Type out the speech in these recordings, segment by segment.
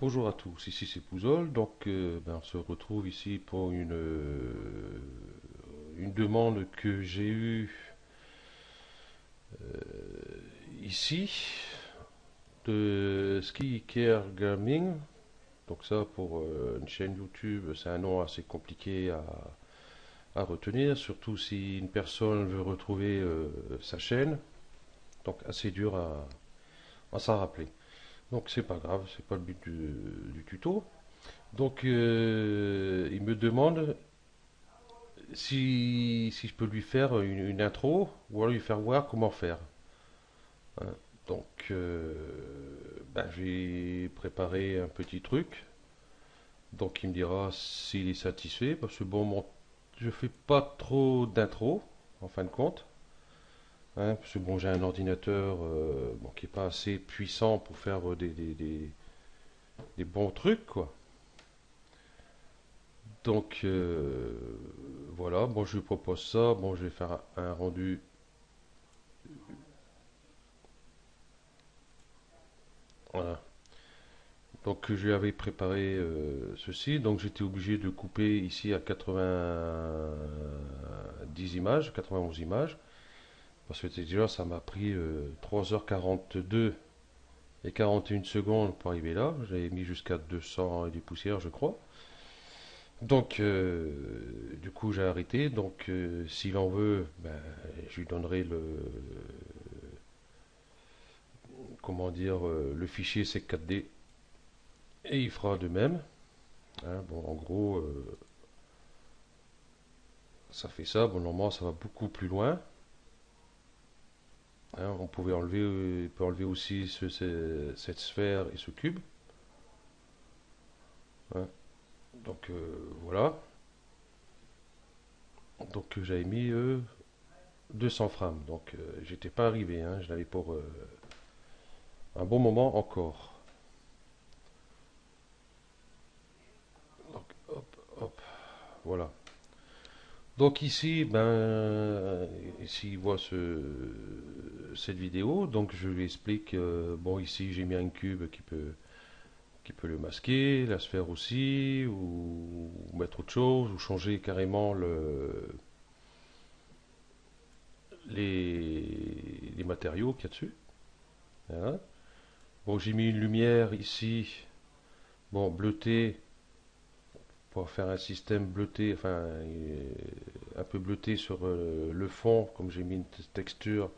Bonjour à tous, ici c'est Pouzol, donc on se retrouve ici pour une demande que j'ai eue ici de Ski Care Gaming. Donc ça pour une chaîne YouTube, c'est un nom assez compliqué à retenir, surtout si une personne veut retrouver sa chaîne, donc assez dur à s'en rappeler. Donc c'est pas grave, c'est pas le but du tuto. Donc il me demande si je peux lui faire une intro ou alors lui faire voir comment faire. Hein. Donc, j'ai préparé un petit truc. Donc, il me dira s'il est satisfait. Parce que je fais pas trop d'intro, en fin de compte. Hein, parce que bon, j'ai un ordinateur qui est pas assez puissant pour faire des bons trucs, quoi. Donc, voilà. Bon, je lui propose ça. Bon, je vais faire un rendu. Voilà. Donc je lui avais préparé ceci, donc j'étais obligé de couper ici à 90 images, 91 images, parce que déjà ça m'a pris 3h42 et 41 secondes pour arriver là, j'avais mis jusqu'à 200 et des poussières je crois. Donc du coup j'ai arrêté, donc s'il en veut, je lui donnerai comment dire, le fichier C4D et il fera de même. Hein. Bon en gros... ça fait ça. Bon, normalement, ça va beaucoup plus loin. Hein. On peut enlever aussi cette sphère et ce cube. Hein. Donc voilà. Donc j'avais mis 200 frames. Donc j'étais pas arrivé. Hein. Je l'avais pour un bon moment encore. Donc hop, hop, voilà. Donc ici, s'il voit cette vidéo, donc je lui explique, bon ici j'ai mis un cube qui peut le masquer, la sphère aussi, ou mettre autre chose, ou changer carrément les matériaux qu'il y a dessus. Voilà. Bon, j'ai mis une lumière ici, bon, bleutée, pour faire un système bleuté, enfin, un peu bleuté sur le fond, comme j'ai mis une texture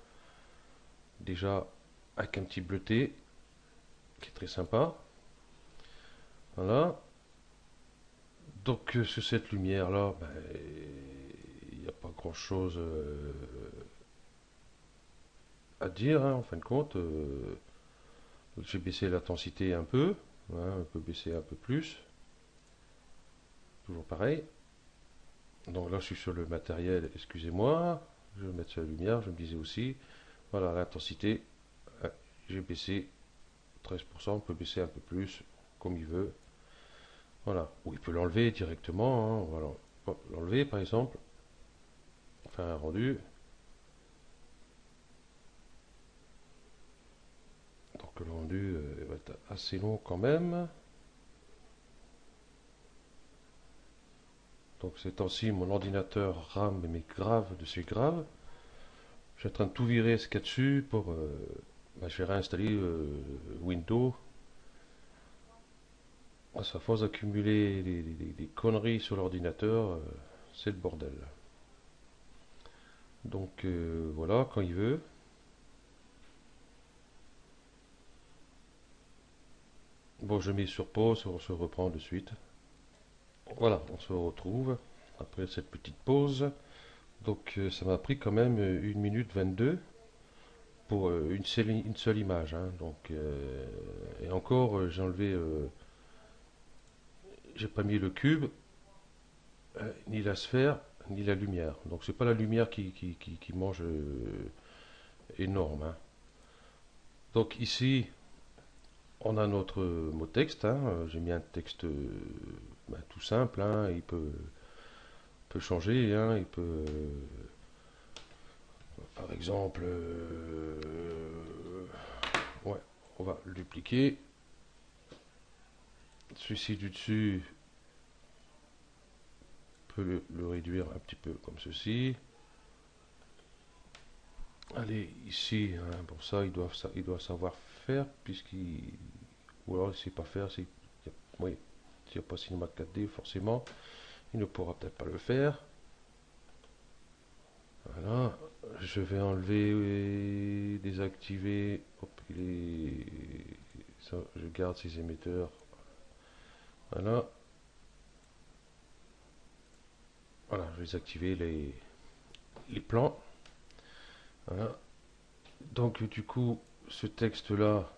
déjà avec un petit bleuté, qui est très sympa. Voilà. Donc, sur cette lumière-là, il n'y a pas grand-chose à dire, hein, en fin de compte. J'ai baissé l'intensité un peu, hein, on peut baisser un peu plus, toujours pareil. Donc là, je suis sur le matériel, excusez-moi, je vais mettre sur la lumière, je me disais aussi, voilà, l'intensité, j'ai baissé 13%, on peut baisser un peu plus, comme il veut. Voilà, ou il peut l'enlever directement, hein, voilà. L'enlever par exemple, faire un rendu. Donc le rendu va être assez long quand même. Donc ces temps-ci, mon ordinateur RAM mais grave de chez grave. Je suis en train de tout virer ce qu'il y a dessus pour. Je vais réinstaller Windows. À sa force d'accumuler des conneries sur l'ordinateur, c'est le bordel. Donc voilà, quand il veut. Bon, je mets sur pause, on se reprend de suite. Voilà, on se retrouve après cette petite pause. Donc ça m'a pris quand même 1 minute 22 pour une seule image. Hein. Donc, et encore, j'ai enlevé, j'ai pas mis le cube, ni la sphère, ni la lumière. Donc c'est pas la lumière qui mange énorme. Hein. Donc ici, on a notre mot texte. Hein. J'ai mis un texte tout simple. Hein. Peut changer. Hein. Il peut, par exemple, ouais, on va le dupliquer. Celui-ci du dessus, on peut le réduire un petit peu comme ceci. Allez, ici, hein, pour ça, il doit savoir faire, puisqu'il... Ou alors, il ne sait pas faire, oui, s'il n'y a pas Cinema 4D, forcément, il ne pourra peut-être pas le faire. Voilà, je vais enlever et désactiver, hop, ça, je garde ces émetteurs. Voilà, voilà, je vais désactiver les plans. Voilà, donc du coup, ce texte-là,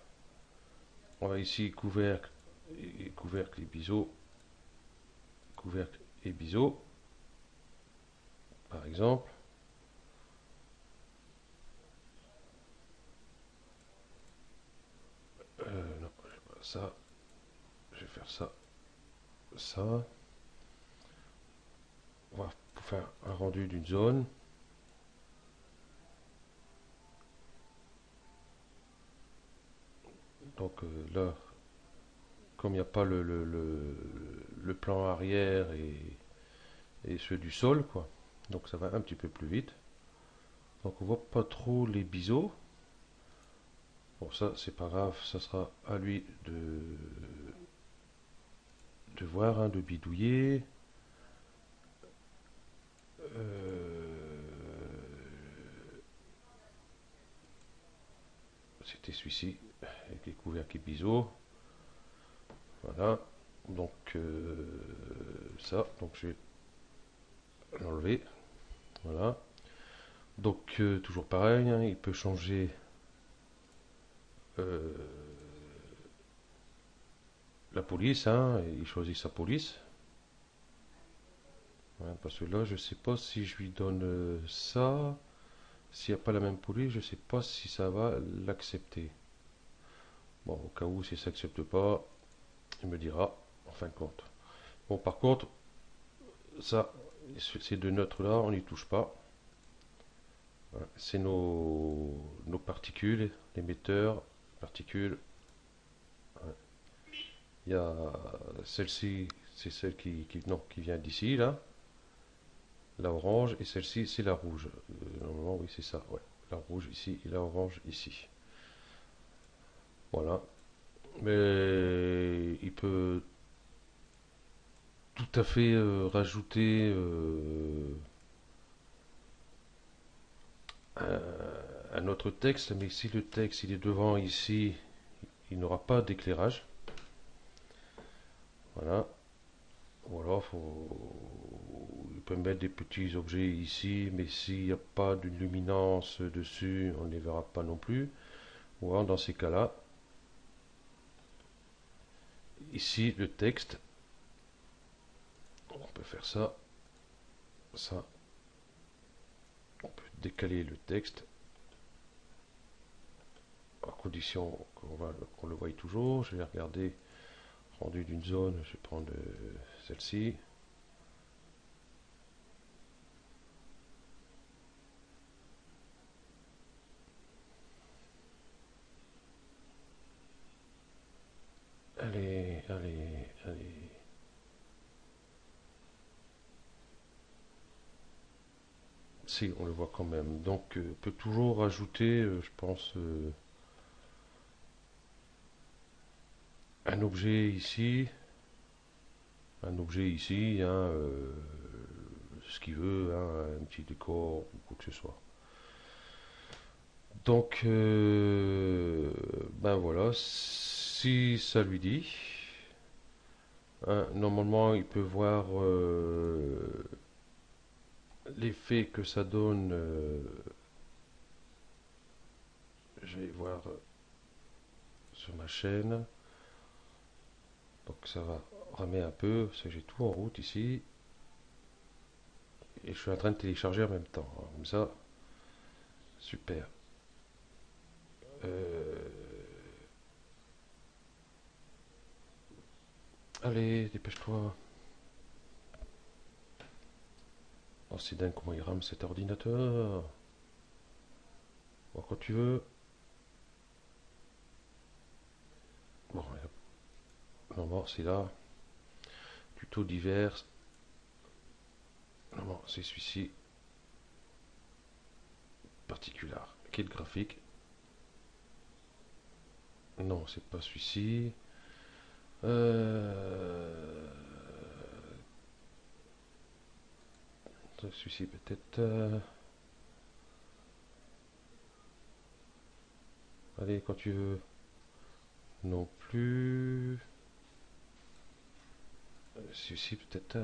on va ici couvercle et biseau, couvercle et biseau, par exemple. Non, ça, je vais faire ça, ça. On va faire un rendu d'une zone. Donc là, comme il n'y a pas le plan arrière et ceux du sol, quoi. Donc ça va un petit peu plus vite. Donc on voit pas trop les biseaux. Bon, ça c'est pas grave, ça sera à lui de voir, hein, de bidouiller. C'était celui-ci avec les couvercles et biseaux. Voilà. Donc ça, donc je vais l'enlever. Voilà. Donc toujours pareil, hein, il peut changer euh, la police, hein, et il choisit sa police. Ouais, parce que là, je sais pas si je lui donne ça, s'il n'y a pas la même police, je sais pas si ça va l'accepter. Bon, au cas où, si ça n'accepte pas, il me dira, en fin de compte. Bon, par contre, ça, ces deux neutres-là, on n'y touche pas. Ouais, c'est nos particules, l'émetteur, particules. Ouais. Il y a celle-ci, c'est celle non, qui vient d'ici, là. La orange, et celle-ci, c'est la rouge. Normalement, oui, c'est ça, ouais. La rouge ici et la orange ici. Voilà. Mais il peut tout à fait rajouter un, un autre texte, mais si le texte il est devant ici, il n'aura pas d'éclairage. Voilà. Ou alors, il peut mettre des petits objets ici, mais s'il n'y a pas de luminance dessus, on ne les verra pas non plus. Ou alors, dans ces cas-là, ici, le texte, on peut faire ça, ça. On peut décaler le texte, à condition qu'on le voie toujours. Je vais regarder, rendu d'une zone, je vais prendre celle-ci. Allez, allez, allez. Si, on le voit quand même. Donc, on peut toujours rajouter, je pense, un objet ici, hein, ce qu'il veut, hein, un petit décor ou quoi que ce soit. Donc, ben voilà, si ça lui dit, hein, normalement il peut voir l'effet que ça donne. Je vais voir sur ma chaîne. Donc ça va ramer un peu, parce que j'ai tout en route ici. Et je suis en train de télécharger en même temps. Alors, comme ça, super. Euh, Allez, dépêche-toi. Oh, c'est dingue comment il rame cet ordinateur. Bon, quand tu veux. Bon, Non, bon, c'est là. Tuto divers. Non, bon, c'est celui-ci. Particular. Kit graphique. Non, c'est pas celui-ci. Euh... Celui-ci peut-être. Allez, quand tu veux. Non plus. Celui-ci peut-être.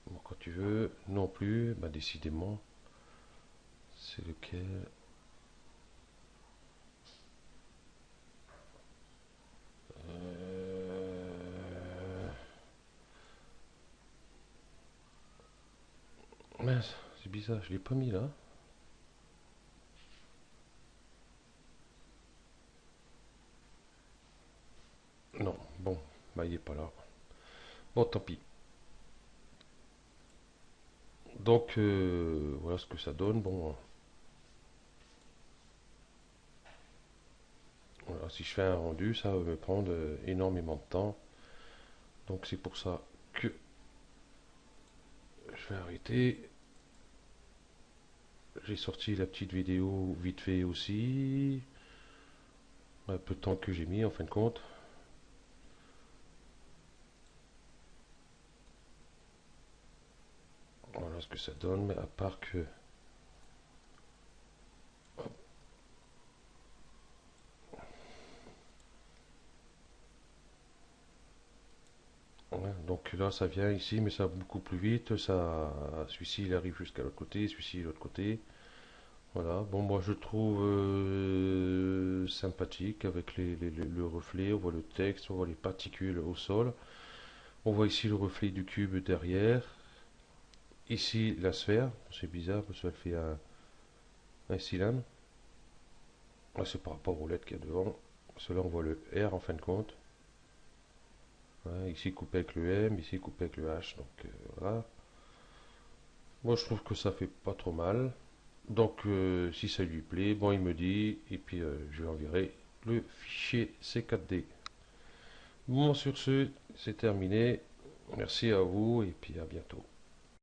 Bon, quand tu veux. Non plus. Bah, décidément. C'est lequel? Mince, c'est bizarre, je l'ai pas mis là. Non, bon, bah il est pas là. Bon, tant pis. Donc, voilà ce que ça donne. Bon, voilà, si je fais un rendu, ça va me prendre énormément de temps. Donc, c'est pour ça que je vais arrêter. J'ai sorti la petite vidéo vite fait aussi. Un peu de temps que j'ai mis en fin de compte. Voilà ce que ça donne, mais à part que... Ouais, donc là, ça vient ici, mais ça va beaucoup plus vite. Ça, celui-ci, il arrive jusqu'à l'autre côté, celui-ci, l'autre côté. Voilà. Bon, moi, je trouve sympathique avec le reflet. On voit le texte, on voit les particules au sol. On voit ici le reflet du cube derrière. Ici, la sphère. C'est bizarre parce qu'elle fait un cylindre. Là, c'est par rapport aux lettres qu'il y a devant. Cela, on voit le R en fin de compte. Voilà, ici coupé avec le M, ici coupé avec le H. Donc voilà. Moi, je trouve que ça fait pas trop mal. Donc, si ça lui plaît, bon, il me dit, et puis je lui enverrai le fichier C4D. Bon, sur ce, c'est terminé. Merci à vous, et puis à bientôt.